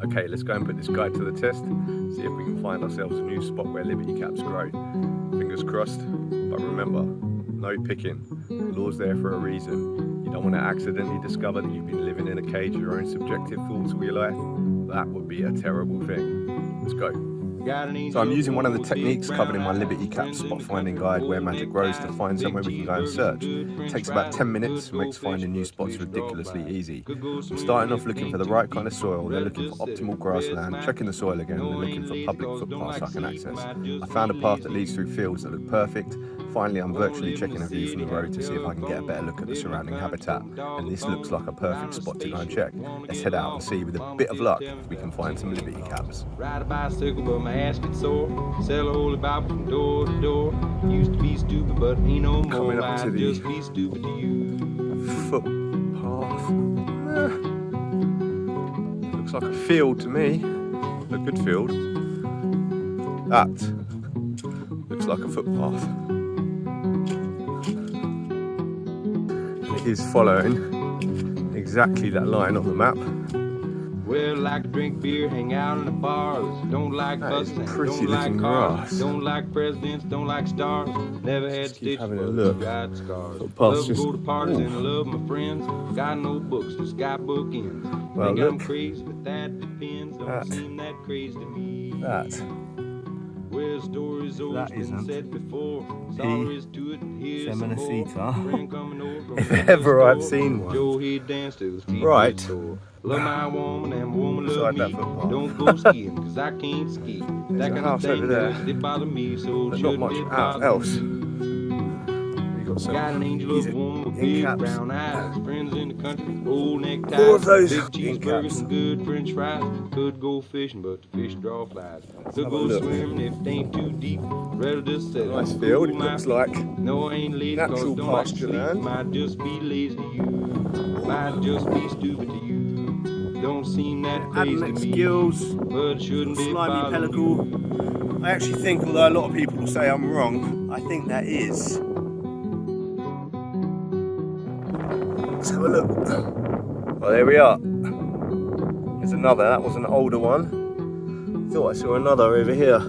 Okay, let's go and put this guide to the test, see if we can find ourselves a new spot where liberty caps grow. Fingers crossed, but remember, no picking. The law's there for a reason. You don't want to accidentally discover that you've been living in a cage of your own subjective thoughts all your life. That would be a terrible thing. Let's go. So I'm using one of the techniques covered in my Liberty Cap spot finding guide, Where Magic Grows, to find somewhere we can go and search. It takes about 10 minutes, makes finding new spots ridiculously easy. I'm starting off looking for the right kind of soil, then looking for optimal grassland, checking the soil again, and then looking for public footpaths I can access. I found a path that leads through fields that look perfect. Finally, I'm virtually checking a view from the road to see if I can get a better look at the surrounding habitat, and this looks like a perfect spot to go and check. Let's head out and see, with a bit of luck, if we can find some liberty caps. Ride a bicycle, but my ass gets sore. Sell a holy Bible from door to door. Used to be stupid, but ain't no more. Coming up to the just be stupid to you. Footpath. Looks like a field to me. A good field. That looks like a footpath. It is following exactly that line on the map. Well, like to drink beer, hang out in the bars. Don't like busting, don't like cars. Don't like presidents, don't like stars. Never had stitches, having a but look. got scars. Love to go to parties and I love my friends. Got no books, just got bookends. Well, Think look. I'm crazy, but that depends. Don't seem that crazy to me. That. Well, stories always been said before. Sorry is to it, here's some more. If ever I've seen one. Right. Love my woman and woman love Beside me. that footpath. Don't go skiing, cause I can't ski. That a kind of house thing over there. doesn't bother me, so But it not shouldn't much bother else. me. We got some. Got an angel of a woman with big brown eyes. Friends in the country, old neckties. More of those big ink cheeseburgers caps. and good french fries. Could go fishing, but the fish draw flies. Could have a go look. swimming if it ain't too deep. Rather just sit Nice field, it looks like. No, I ain't lazy, Natural cause don't like pasture sleep. land. Might just be lazy to you. Might just be stupid to you. Don't seem that crazy to Adnex me. gills, But it shouldn't be slimy bothering pellicle. I actually think, although a lot of people will say I'm wrong, I think that is. Let's have a look. Well, there we are. There's another. That was an older one. Thought I saw another over here.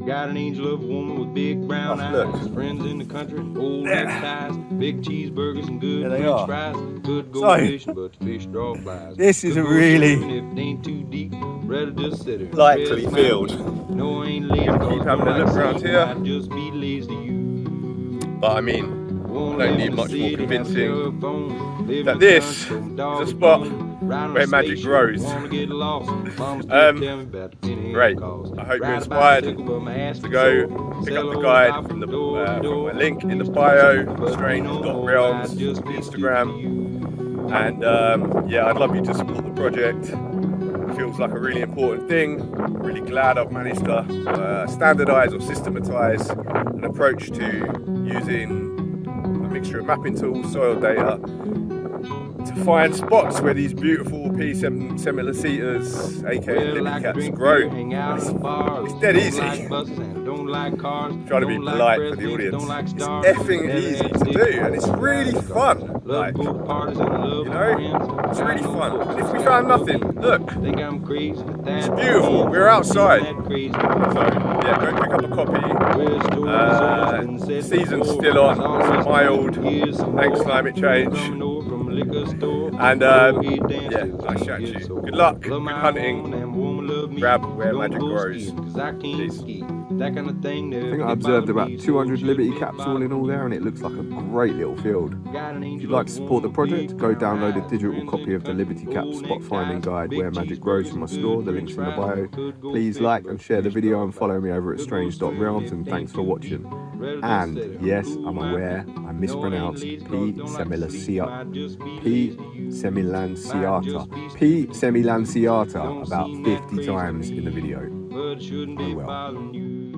Got an angel of a woman with big brown eyes. look. Friends in the country, old neckties, big cheeseburgers and good There they french are. fries. Could go So, fishing, but the fish draw flies. this is Could a go really swimming if it ain't too deep. Rather just sit there. likely Rest my field. feet. No, I ain't lazy. Gonna cause keep having don't a look like around sleep. here. Might just be lazy to you. But I mean, Won't I don't live need in the much more city, have convincing telephone, live that in the this country, is dog a spot ride on where a magic spaceship, grows. wanna get lost. Mama still tell me about the penny Great. cost. I hope you're Ride a inspired bicycle, but my ass to is go sore. pick Sell up the a guide Bible from the door to from door. my link in the Used to be bio, stupid, but ain't no more. strange.realms, I'd just be Instagram. stupid to you. And yeah, I'd love you to support the project. It feels like a really important thing. I'm really glad I've managed to standardise or systematise an approach to using a mixture of mapping tools, soil data, to find spots where these beautiful P. semilacetas, aka liberty caps, grow. It's dead easy. Trying to be polite for the audience. It's effing easy to do, and it's really fun. Like, you know, it's really fun. And if we found nothing, look, it's beautiful. We're outside. So yeah, go pick up a copy. Season's still on. It's mild. Thanks climate change. And yeah, nice chat to you. Good luck. Good hunting. Grab where magic grows. Peace. I think I observed about 200 liberty caps all in all there, and it looks like a great little field. If you'd like to support the project, go download a digital copy of the Liberty Cap Spot Finding Guide, Where Magic Grows, from my store. The link's in the bio. Please like and share the video and follow me over at strange.realms, and thanks for watching. And yes, I'm aware I mispronounced P. semilanciata about 50 times in the video. Oh well.